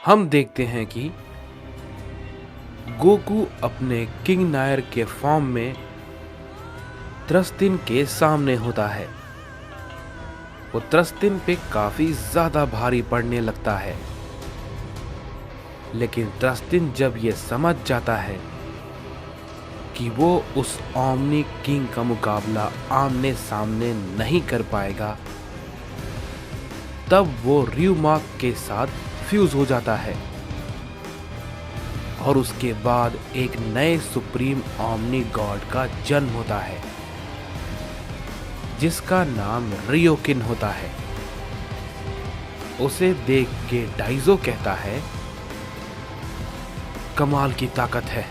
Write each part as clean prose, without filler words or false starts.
हम देखते हैं कि गोकू अपने किंग नायर के फॉर्म में त्रस्तिन के सामने होता है। वो त्रस्तिन पे काफी ज्यादा भारी पड़ने लगता है, लेकिन त्रस्तिन जब ये समझ जाता है कि वो उस ओमनी किंग का मुकाबला आमने सामने नहीं कर पाएगा, तब वो रियूमार्क के साथ फ्यूज हो जाता है और उसके बाद एक नए सुप्रीम ओमनी गॉड का जन्म होता है जिसका नाम रियोकिन होता है। उसे देख के डाइजो कहता है, कमाल की ताकत है।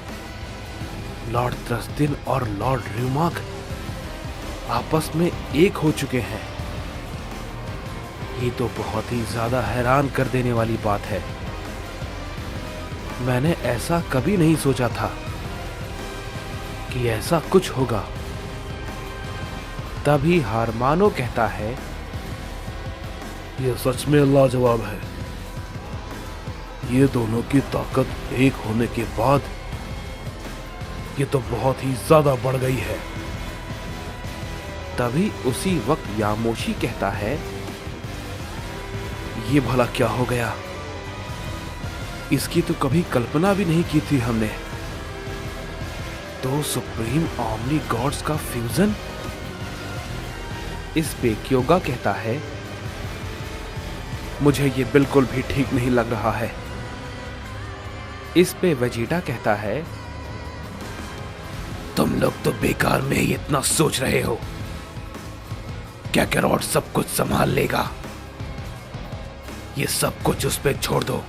लॉर्ड त्रस्तिन और लॉर्ड रियूमार्क आपस में एक हो चुके हैं। ये तो बहुत ही ज्यादा हैरान कर देने वाली बात है। मैंने ऐसा कभी नहीं सोचा था कि ऐसा कुछ होगा। तभी हारमानो कहता है, यह सच में लाजवाब है। ये दोनों की ताकत एक होने के बाद ये तो बहुत ही ज्यादा बढ़ गई है। तभी उसी वक्त यामोशी कहता है, ये भला क्या हो गया? इसकी तो कभी कल्पना भी नहीं की थी हमने। तो सुप्रीम ओमनी गॉड्स का फ्यूजन। इस पे क्योगा कहता है, मुझे ये बिल्कुल भी ठीक नहीं लग रहा है। इस पे वेजिटा कहता है, तुम लोग तो बेकार में ही इतना सोच रहे हो। क्या कैरोट सब कुछ संभाल लेगा? ये सब कुछ उस पे छोड़ दो।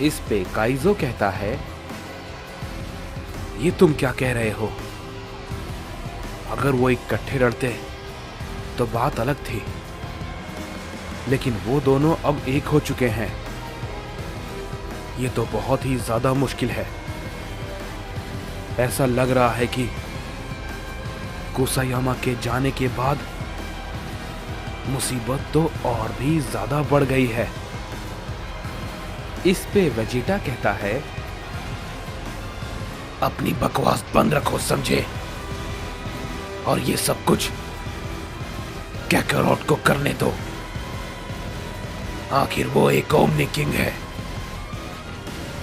इस पे काइजो कहता है, ये तुम क्या कह रहे हो? अगर वो इकट्ठे लड़ते तो बात अलग थी, लेकिन वो दोनों अब एक हो चुके हैं। ये तो बहुत ही ज्यादा मुश्किल है। ऐसा लग रहा है कि कुसायामा के जाने के बाद मुसीबत तो और भी ज्यादा बढ़ गई है। इस पे वेजिटा कहता है, अपनी बकवास बंद रखो समझे, और ये सब कुछ कैकरोट को करने दो। आखिर वो एक ओमनी किंग है,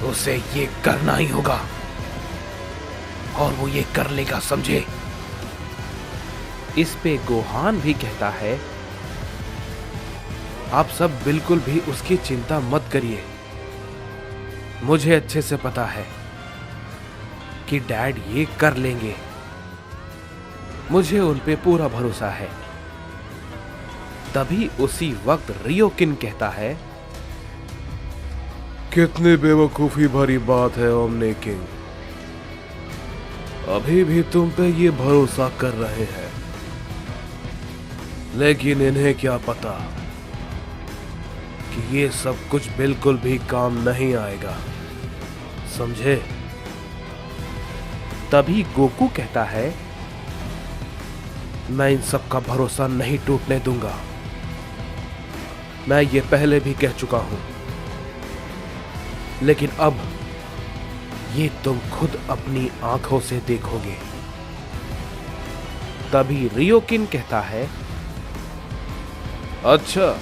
उसे ये करना ही होगा और वो ये कर लेगा समझे। इस पे गोहान भी कहता है, आप सब बिल्कुल भी उसकी चिंता मत करिए। मुझे अच्छे से पता है कि डैड ये कर लेंगे। मुझे उन पे पूरा भरोसा है। तभी उसी वक्त रियोकिन कहता है, कितनी बेवकूफी भरी बात है ओमनी किंग। अभी भी तुम पे ये भरोसा कर रहे हैं, लेकिन इन्हें क्या पता कि ये सब कुछ बिल्कुल भी काम नहीं आएगा समझे। तभी गोकू कहता है, मैं इन सब का भरोसा नहीं टूटने दूंगा। मैं ये पहले भी कह चुका हूं, लेकिन अब ये तुम खुद अपनी आंखों से देखोगे। तभी रियोकिन कहता है, अच्छा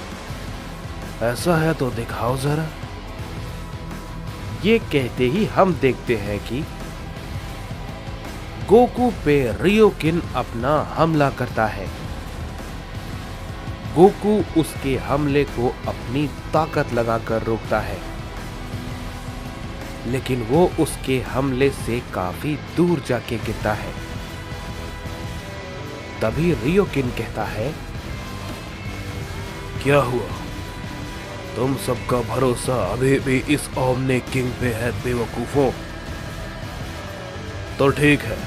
ऐसा है तो दिखाओ जरा। ये कहते ही हम देखते हैं कि गोकू पे रियोकिन अपना हमला करता है। गोकू उसके हमले को अपनी ताकत लगाकर रोकता है, लेकिन वो उसके हमले से काफी दूर जाके गिरता है। तभी रियोकिन कहता है, क्या हुआ? तुम सबका भरोसा अभी भी इस ओमनी किंग पे है बेवकूफों। तो ठीक है,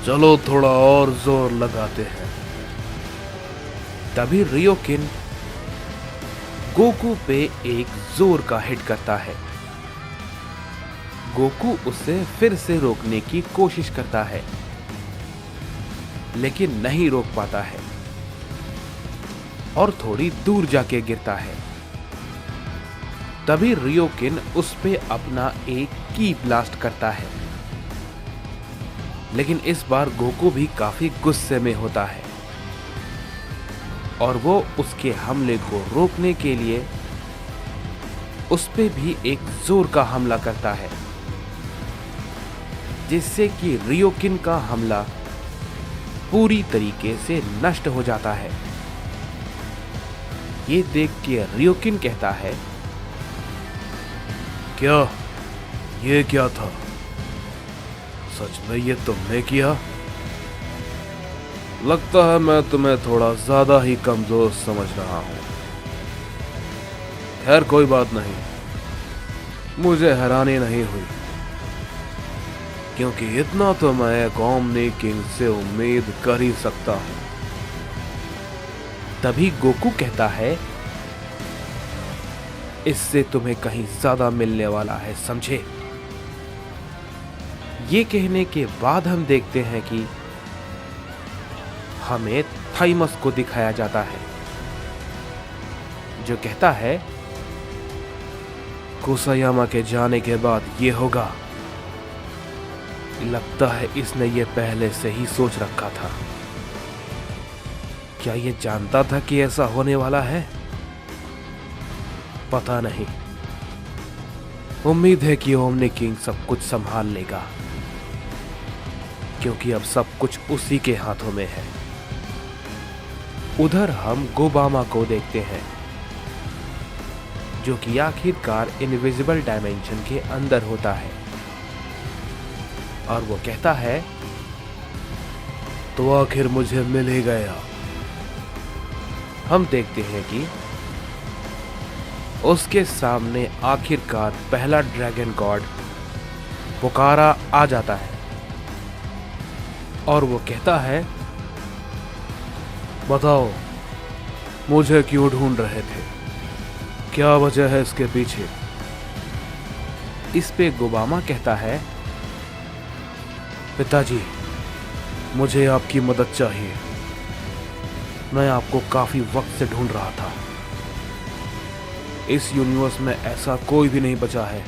चलो थोड़ा और जोर लगाते हैं। तभी रियोकिन गोकू पे एक जोर का हिट करता है। गोकू उसे फिर से रोकने की कोशिश करता है, लेकिन नहीं रोक पाता है और थोड़ी दूर जाके गिरता है। तभी रियोकिन उस पे अपना एक की ब्लास्ट करता है, लेकिन इस बार गोकू भी काफी गुस्से में होता है और वो उसके हमले को रोकने के लिए उस पे भी एक जोर का हमला करता है, जिससे कि रियोकिन का हमला पूरी तरीके से नष्ट हो जाता है। ये देख के रियोकिन कहता है, क्या ये क्या था? सच में ये तुमने किया? लगता है मैं तुम्हें थोड़ा ज्यादा ही कमजोर समझ रहा हूं। खैर कोई बात नहीं, मुझे हैरानी नहीं हुई, क्योंकि इतना तो मैं एक ओमनी किंग से उम्मीद कर ही सकता हूं। तभी गोकू कहता है, इससे तुम्हें कहीं ज्यादा मिलने वाला है, समझे? ये कहने के बाद हम देखते हैं कि हमें थाइमस को दिखाया जाता है, जो कहता है, कुसायामा के जाने के बाद ये होगा। लगता है इसने ये पहले से ही सोच रखा था। क्या ये जानता था कि ऐसा होने वाला है? पता नहीं। उम्मीद है कि ओमनी किंग सब कुछ संभाल लेगा, क्योंकि अब सब कुछ उसी के हाथों में है। उधर हम गोबामा को देखते हैं, जो कि आखिरकार इनविजिबल डायमेंशन के अंदर होता है, और वो कहता है, तो आखिर मुझे मिल ही गया। हम देखते हैं कि उसके सामने आखिरकार पहला ड्रैगन गॉड पुकारा आ जाता है, और वो कहता है, बताओ मुझे क्यों ढूंढ रहे थे? क्या वजह है इसके पीछे? इस पे गोबामा कहता है, पिताजी, मुझे आपकी मदद चाहिए। मैं आपको काफी वक्त से ढूंढ रहा था। इस यूनिवर्स में ऐसा कोई भी नहीं बचा है।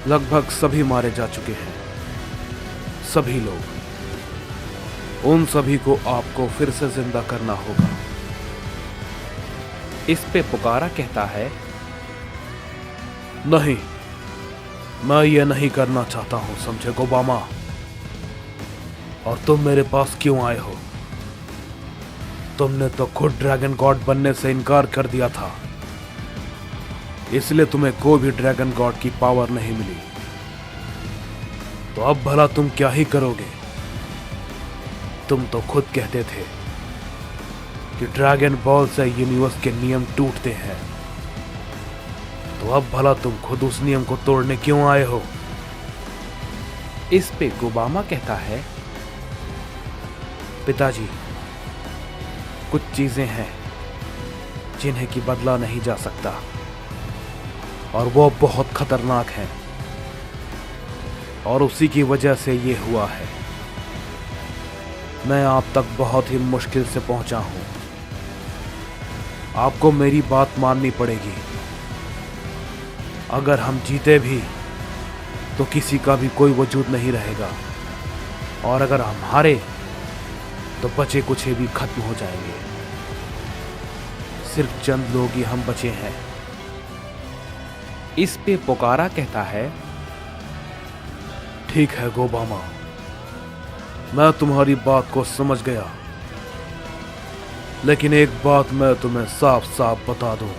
लगभग सभी मारे जा चुके हैं, सभी लोग। उन सभी को आपको फिर से जिंदा करना होगा। इस पे पुकारा कहता है, नहीं, मैं ये नहीं करना चाहता हूं, समझे गोबामा? और तुम मेरे पास क्यों आए हो? तुमने तो खुद ड्रैगन गॉड बनने से इनकार कर दिया था, इसलिए तुम्हें कोई भी ड्रैगन गॉड की पावर नहीं मिली। तो अब भला तुम क्या ही करोगे? तुम तो खुद कहते थे कि ड्रैगन बॉल से यूनिवर्स के नियम टूटते हैं। तो अब भला तुम खुद उस नियम को तोड़ने क्यों आए हो? इस पे गोबामा कहता है, पिताजी, कुछ चीजें हैं जिन्हें कि बदला नहीं जा सकता, और वो बहुत खतरनाक हैं, और उसी की वजह से ये हुआ है। मैं आप तक बहुत ही मुश्किल से पहुंचा हूं। आपको मेरी बात माननी पड़ेगी। अगर हम जीते भी तो किसी का भी कोई वजूद नहीं रहेगा, और अगर हम हारे तो बचे कुछे भी खत्म हो जाएंगे। सिर्फ चंद लोग ही हम बचे हैं। इस पे पुकारा कहता है, ठीक है गोबामा, मैं तुम्हारी बात को समझ गया, लेकिन एक बात मैं तुम्हें साफ साफ बता दूं।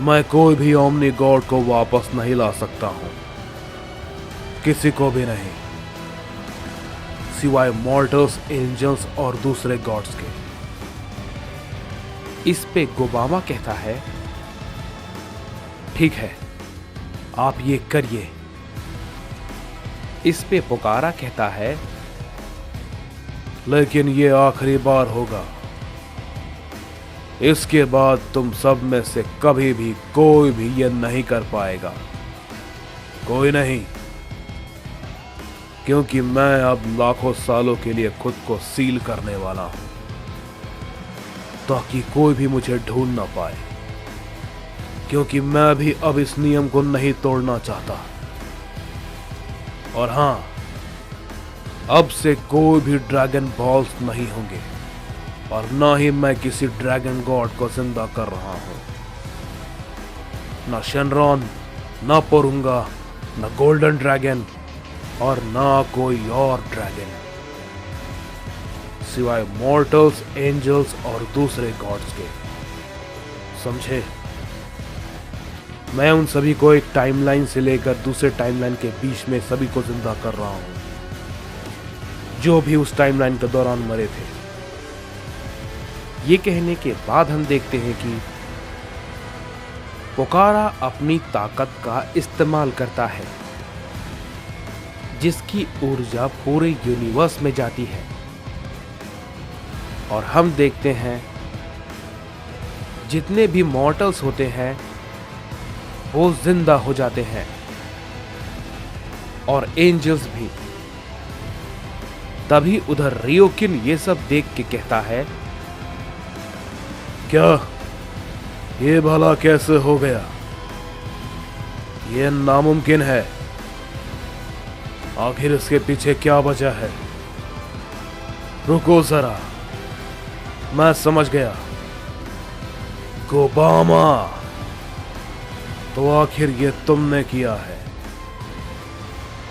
मैं कोई भी ओमनी गॉड को वापस नहीं ला सकता हूं, किसी को भी नहीं, सिवाय मॉर्टल्स, एंजल्स और दूसरे गॉड्स के। इस पे गोबामा कहता है, ठीक है, आप ये करिए। इस पे पुकारा कहता है, लेकिन ये आखिरी बार होगा। इसके बाद तुम सब में से कभी भी कोई भी ये नहीं कर पाएगा, कोई नहीं, क्योंकि मैं अब लाखों सालों के लिए खुद को सील करने वाला हूं, ताकि कोई भी मुझे ढूंढ ना पाए। क्योंकि मैं भी अब इस नियम को नहीं तोड़ना चाहता। और हाँ, अब से कोई भी ड्रैगन बॉल्स नहीं होंगे और ना ही मैं किसी ड्रैगन गॉड को जिंदा कर रहा हूं। ना शेनरॉन, ना पोरुंगा, ना गोल्डन ड्रैगन और ना कोई और ड्रैगन, सिवाय मॉर्टल्स, एंजल्स और दूसरे गॉड्स के। समझे? मैं उन सभी को एक टाइमलाइन से लेकर दूसरे टाइमलाइन के बीच में सभी को जिंदा कर रहा हूं, जो भी उस टाइमलाइन के दौरान मरे थे। ये कहने के बाद हम देखते हैं कि पोकारा अपनी ताकत का इस्तेमाल करता है, जिसकी ऊर्जा पूरे यूनिवर्स में जाती है। और हम देखते हैं जितने भी मॉर्टल्स होते हैं वो जिंदा हो जाते हैं, और एंजल्स भी। तभी उधर रियोकिन ये सब देख के कहता है, क्या ये भला कैसे हो गया? ये नामुमकिन है। आखिर इसके पीछे क्या वजह है? रुको जरा, मैं समझ गया। गोबामा, तो आखिर ये तुमने किया है।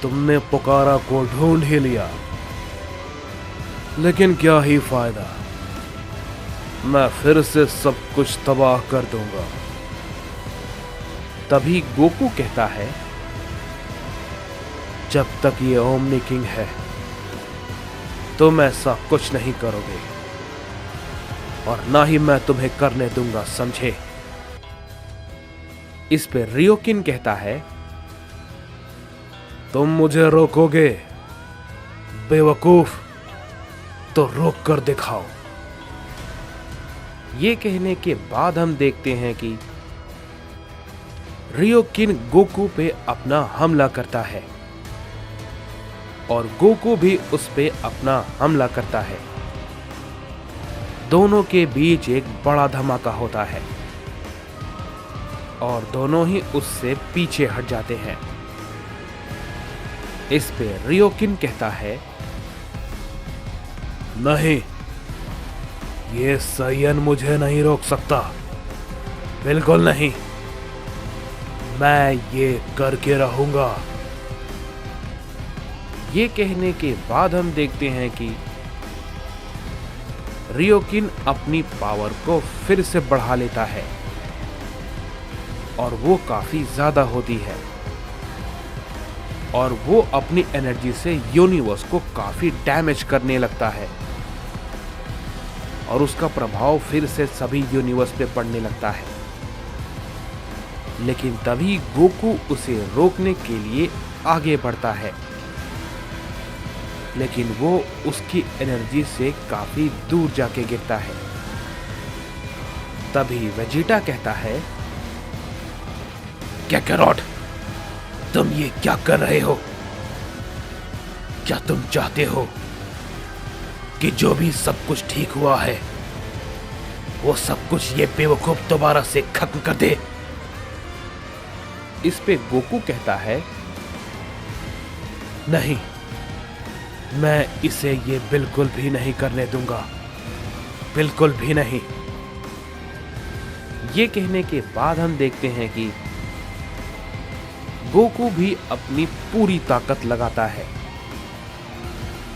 तुमने पोकारा को ढूंढ ही लिया, लेकिन क्या ही फायदा, मैं फिर से सब कुछ तबाह कर दूंगा। तभी गोकू कहता है, जब तक ये ओमनी किंग है तुम ऐसा कुछ नहीं करोगे, और ना ही मैं तुम्हें करने दूंगा, समझे? इस पे रियोकिन कहता है, तुम मुझे रोकोगे बेवकूफ, तो रोक कर दिखाओ। ये कहने के बाद हम देखते हैं कि रियोकिन गोकू पे अपना हमला करता है और गोकू भी उस पे अपना हमला करता है। दोनों के बीच एक बड़ा धमाका होता है और दोनों ही उससे पीछे हट जाते हैं। इस पे रियोकिन कहता है, नहीं, ये सायन मुझे नहीं रोक सकता, बिल्कुल नहीं। मैं ये करके रहूंगा। ये कहने के बाद हम देखते हैं कि रियोकिन अपनी पावर को फिर से बढ़ा लेता है और वो काफी ज्यादा होती है, और वो अपनी एनर्जी से यूनिवर्स को काफी डैमेज करने लगता है और उसका प्रभाव फिर से सभी यूनिवर्स पे पड़ने लगता है। लेकिन तभी गोकू उसे रोकने के लिए आगे बढ़ता है, लेकिन वो उसकी एनर्जी से काफी दूर जाके गिरता है। तभी वेजिटा कहता है, काकारोट, तुम ये क्या कर रहे हो? क्या तुम चाहते हो कि जो भी सब कुछ ठीक हुआ है वो सब कुछ ये बेवकूफ दोबारा से खत्म कर दे? इस पे गोकू कहता है, नहीं, मैं इसे ये बिल्कुल भी नहीं करने दूंगा, बिल्कुल भी नहीं। ये कहने के बाद हम देखते हैं कि गोकू भी अपनी पूरी ताकत लगाता है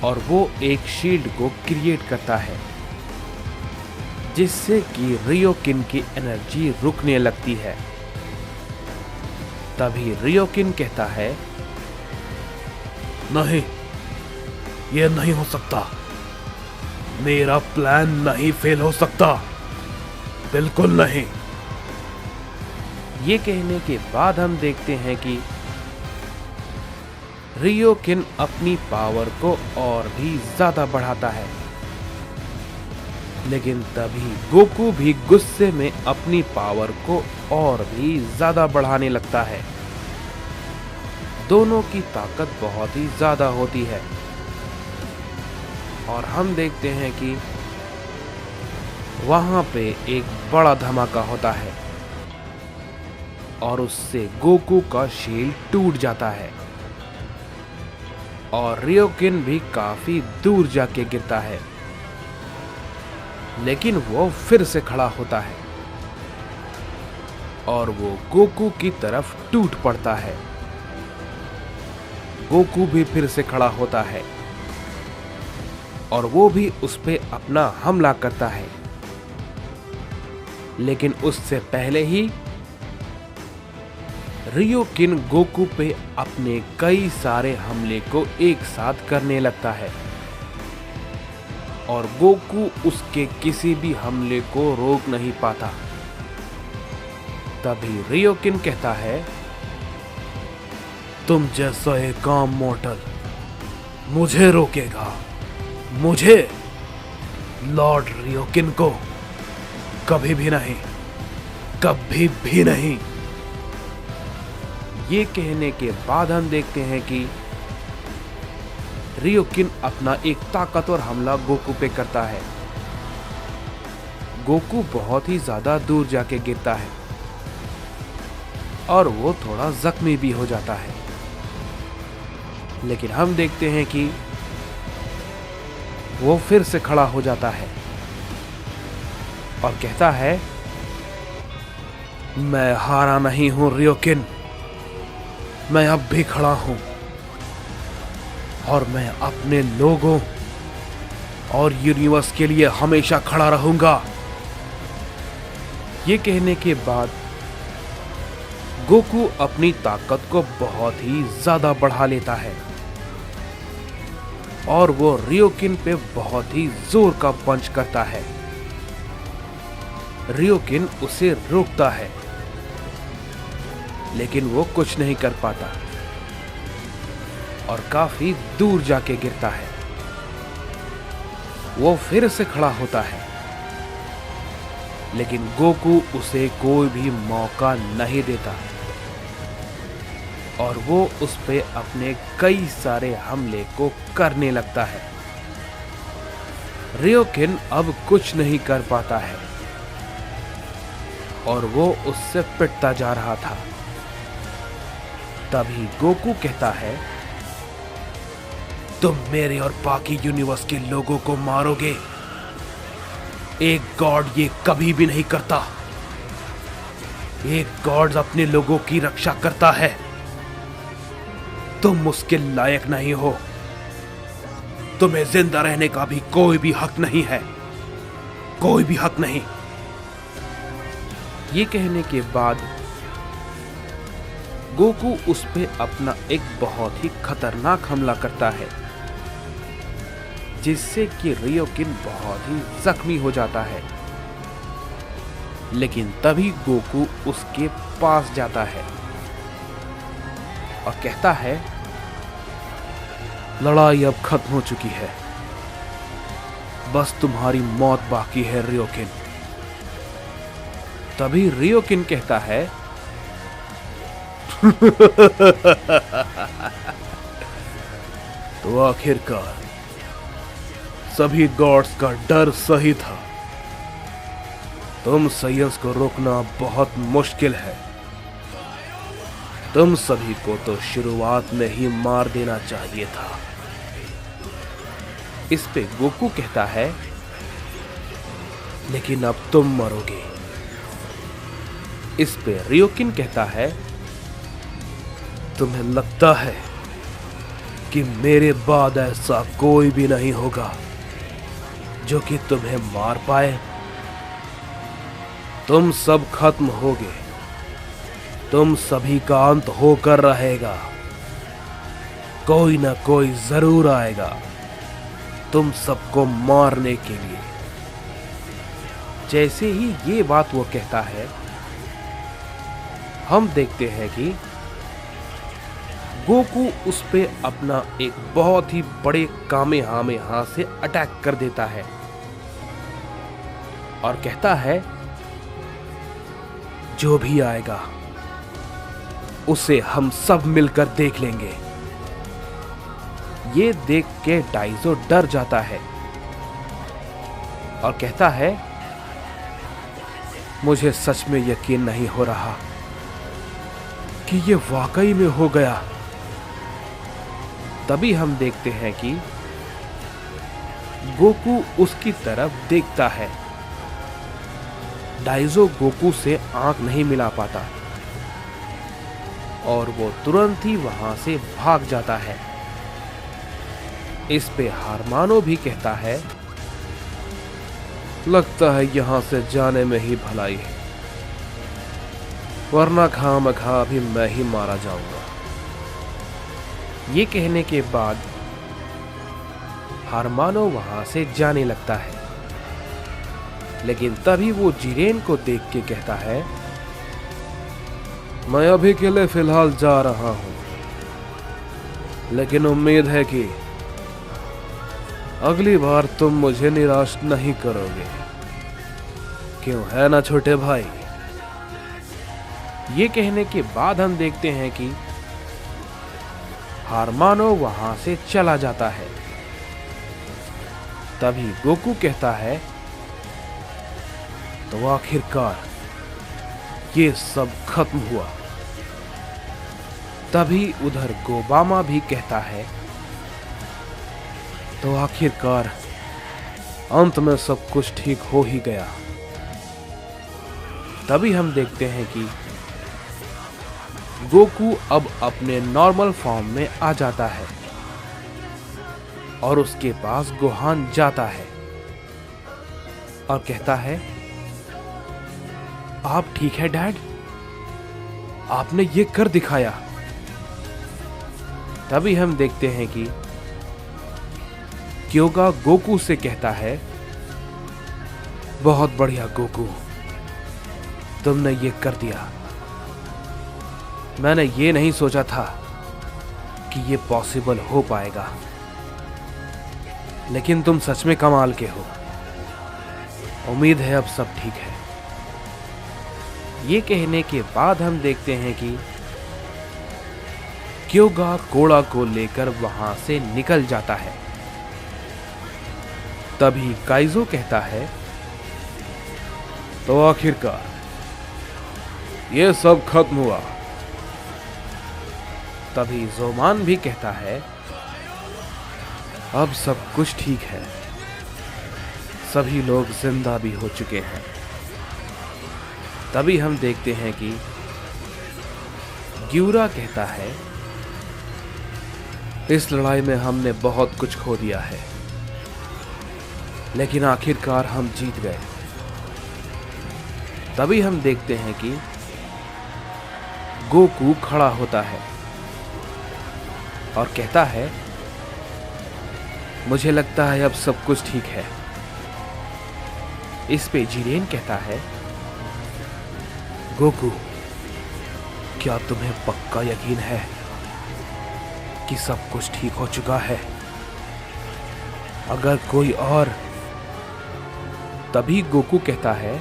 और वो एक शील्ड को क्रिएट करता है, जिससे कि रियोकिन की एनर्जी रुकने लगती है। तभी रियोकिन कहता है, नहीं, ये नहीं हो सकता। मेरा प्लान नहीं फेल हो सकता, बिल्कुल नहीं। ये कहने के बाद हम देखते हैं कि रियोकिन अपनी पावर को और भी ज्यादा बढ़ाता है, लेकिन तभी गोकू भी गुस्से में अपनी पावर को और भी ज्यादा बढ़ाने लगता है। दोनों की ताकत बहुत ही ज्यादा होती है और हम देखते हैं कि वहां पे एक बड़ा धमाका होता है और उससे गोकू का शील्ड टूट जाता है और रियोकिन भी काफी दूर जाके गिरता है, लेकिन वो फिर से खड़ा होता है और वो गोकू की तरफ टूट पड़ता है। गोकू भी फिर से खड़ा होता है और वो भी उस पे अपना हमला करता है, लेकिन उससे पहले ही रियोकिन गोकू पे अपने कई सारे हमले को एक साथ करने लगता है और गोकू उसके किसी भी हमले को रोक नहीं पाता। तभी रियोकिन कहता है, तुम जैसा एक आम मॉर्टल मुझे रोकेगा? मुझे, लॉर्ड रियोकिन को? कभी भी नहीं, कभी भी नहीं। ये कहने के बाद हम देखते हैं कि रियोकिन अपना एक ताकतवर हमला गोकू पे करता है। गोकू बहुत ही ज्यादा दूर जाके गिरता है और वो थोड़ा जख्मी भी हो जाता है, लेकिन हम देखते हैं कि वो फिर से खड़ा हो जाता है और कहता है, मैं हारा नहीं हूं रियोकिन, मैं अब भी खड़ा हूं और मैं अपने लोगों और यूनिवर्स के लिए हमेशा खड़ा रहूंगा। ये कहने के बाद गोकू अपनी ताकत को बहुत ही ज्यादा बढ़ा लेता है और वो रियोकिन पे बहुत ही जोर का पंच करता है। रियोकिन उसे रोकता है, लेकिन वो कुछ नहीं कर पाता और काफी दूर जाके गिरता है। वो फिर से खड़ा होता है, लेकिन गोकू उसे कोई भी मौका नहीं देता और वो उस पे अपने कई सारे हमले को करने लगता है। रियोकिन अब कुछ नहीं कर पाता है और वो उससे पिटता जा रहा था। तभी गोकू कहता है, तुम मेरे और बाकी यूनिवर्स के लोगों को मारोगे? एक गॉड ये कभी भी नहीं करता। एक गॉड अपने लोगों की रक्षा करता है। तुम उसके लायक नहीं हो। तुम्हें जिंदा रहने का भी कोई भी हक नहीं है, कोई भी हक नहीं। ये कहने के बाद गोकू उस पे अपना एक बहुत ही खतरनाक हमला करता है, जिससे कि रियोकिन बहुत ही जख्मी हो जाता है। लेकिन तभी गोकू उसके पास जाता है और कहता है, लड़ाई अब खत्म हो चुकी है, बस तुम्हारी मौत बाकी है रियोकिन। तभी रियोकिन कहता है, तो आखिरकार सभी गॉड्स का डर सही था। तुम साइंस को रोकना बहुत मुश्किल है। तुम सभी को तो शुरुआत में ही मार देना चाहिए था। इस पे गोकू कहता है, लेकिन अब तुम मरोगे। इस पे रियोकिन कहता है, तुम्हें लगता है कि मेरे बाद ऐसा कोई भी नहीं होगा जो कि तुम्हें मार पाए? तुम सब खत्म होगे, तुम सभी का अंत होकर रहेगा। कोई ना कोई जरूर आएगा तुम सबको मारने के लिए। जैसे ही ये बात वो कहता है, हम देखते हैं कि गोकू उस पे अपना एक बहुत ही बड़े कामेहामेहा से अटैक कर देता है और कहता है, जो भी आएगा उसे हम सब मिलकर देख लेंगे। ये देख के डाइजो डर जाता है और कहता है, मुझे सच में यकीन नहीं हो रहा कि ये वाकई में हो गया। तभी हम देखते हैं कि गोकू उसकी तरफ देखता है। डाइजो गोकू से आंख नहीं मिला पाता और वो तुरंत ही वहां से भाग जाता है। इस पे हारमानो भी कहता है, लगता है यहां से जाने में ही भलाई है, वरना खामखा भी मैं ही मारा जाऊंगा। ये कहने के बाद हारमानो वहां से जाने लगता है, लेकिन तभी वो जिरेन को देख के कहता है, मैं अभी के लिए फिलहाल जा रहा हूं, लेकिन उम्मीद है कि अगली बार तुम मुझे निराश नहीं करोगे। क्यों, है ना छोटे भाई? ये कहने के बाद हम देखते हैं कि हारमानो वहां से चला जाता है। तभी गोकू कहता है, तो आखिरकार ये सब खत्म हुआ। तभी उधर गोबामा भी कहता है, तो आखिरकार अंत में सब कुछ ठीक हो ही गया। तभी हम देखते हैं कि गोकू अब अपने नॉर्मल फॉर्म में आ जाता है और उसके पास गोहान जाता है और कहता है, आप ठीक है डैड? आपने ये कर दिखाया। तभी हम देखते हैं कि क्योगा गोकू से कहता है, बहुत बढ़िया गोकू, तुमने ये कर दिया। मैंने ये नहीं सोचा था कि ये पॉसिबल हो पाएगा, लेकिन तुम सच में कमाल के हो। उम्मीद है अब सब ठीक है। ये कहने के बाद हम देखते हैं कि क्योगा कोड़ा को लेकर वहां से निकल जाता है। तभी काइजो कहता है, तो आखिरकार ये सब खत्म हुआ। तभी जोमान भी कहता है, अब सब कुछ ठीक है, सभी लोग जिंदा भी हो चुके हैं। तभी हम देखते हैं कि ग्यूरा कहता है, इस लड़ाई में हमने बहुत कुछ खो दिया है, लेकिन आखिरकार हम जीत गए। तभी हम देखते हैं कि गोकू खड़ा होता है और कहता है, मुझे लगता है अब सब कुछ ठीक है। इस पे जिरेन कहता है, गोकू, क्या तुम्हें पक्का यकीन है कि सब कुछ ठीक हो चुका है? अगर कोई और? तभी गोकू कहता है,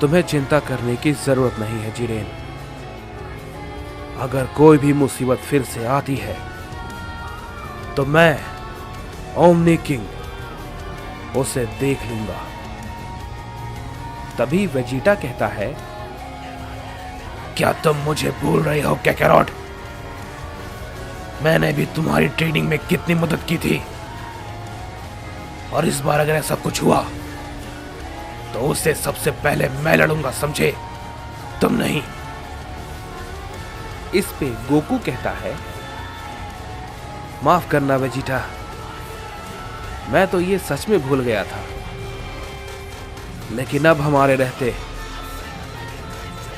तुम्हें चिंता करने की जरूरत नहीं है जिरेन। अगर कोई भी मुसीबत फिर से आती है तो मैं, ओमनी किंग, उसे देख लूंगा। तभी वेजिटा कहता है, क्या तुम मुझे भूल रहे हो कैकैरॉट? मैंने भी तुम्हारी ट्रेनिंग में कितनी मदद की थी, और इस बार अगर ऐसा कुछ हुआ तो उससे सबसे पहले मैं लड़ूंगा, समझे? तुम नहीं। इस पे गोकू कहता है, माफ करना वेजिटा, मैं तो ये सच में भूल गया था, लेकिन अब हमारे रहते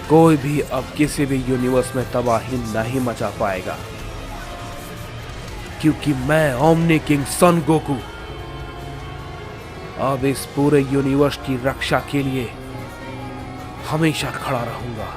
कोई भी अब किसी भी यूनिवर्स में तबाही नहीं मचा पाएगा, क्योंकि मैं ओमनी किंग सन गोकू अब इस पूरे यूनिवर्स की रक्षा के लिए हमेशा खड़ा रहूंगा।